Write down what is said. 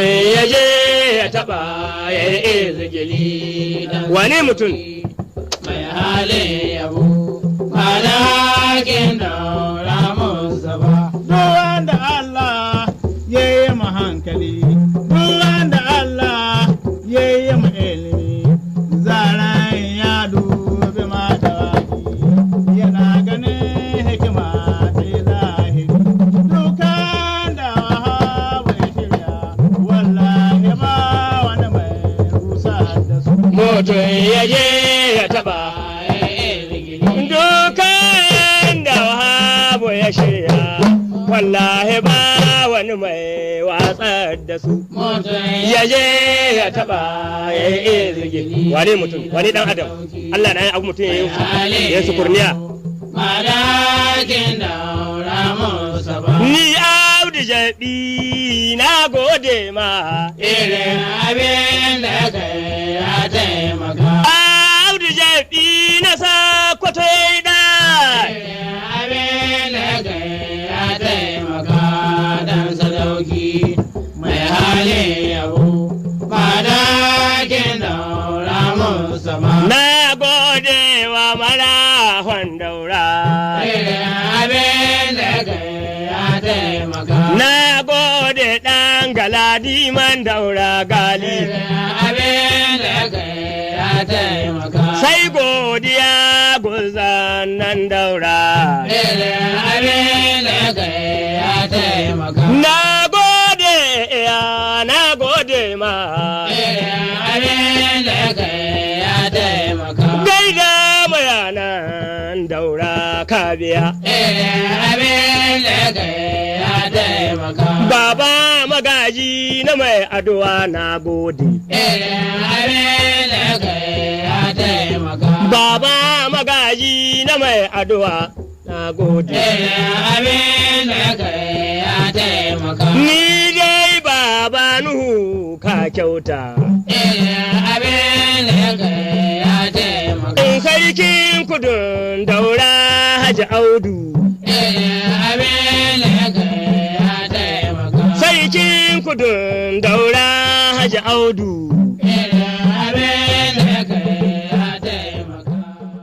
ya je ya taba ya yi izgili wani mutum mai halin yabo malakin daura Mustapha. Duk wanda Allah ya yi ma hankali, duk wanda Allah ya yi ma ilimi, zaran ya dubi mata yana ganin hikima ta zahiri. Dukan da Wahabu ya shirya, wallahi ba wani mai rusa da su. mutum ya je ya taba dukan da Wahabu ya shirya wallahi ba wani mai watsar da su ya je ya taba ya yi izgili wani mutum wani dan adam Allah na yi abu mutum ya yi sukurniya malakin daura Mustapha. ni Audu Jabi na gode ma Irin abin da kai ya taimaka. Audu Jabi na Sakkwato da Irin abin da kai ya taimaka dan sadauki mai halin yabo. Malakin daura Mustapha. na gode wa marahon daura Irin abin da kai ya taimaka. na gode dan galadiman daura gali Abin da kai ya taimaka. sai godiya guzan nan daura Abin da kai ya taimaka. na gode na gode ma Abin da kai ya taimaka. gaida mayanan daura kabiya Abin da kai ya taimaka. baba magaji na mai addu'a na gode Abin da kai ya taimaka. baba magaji na mai addu'a na gode Abin da kai ya taimaka. ni dai baba nuhu ka kyauta Abin da kai ya taimaka. in sarkin kudin daura haji audu Abin da kai ya taimaka. sarkin kudin daura haji audu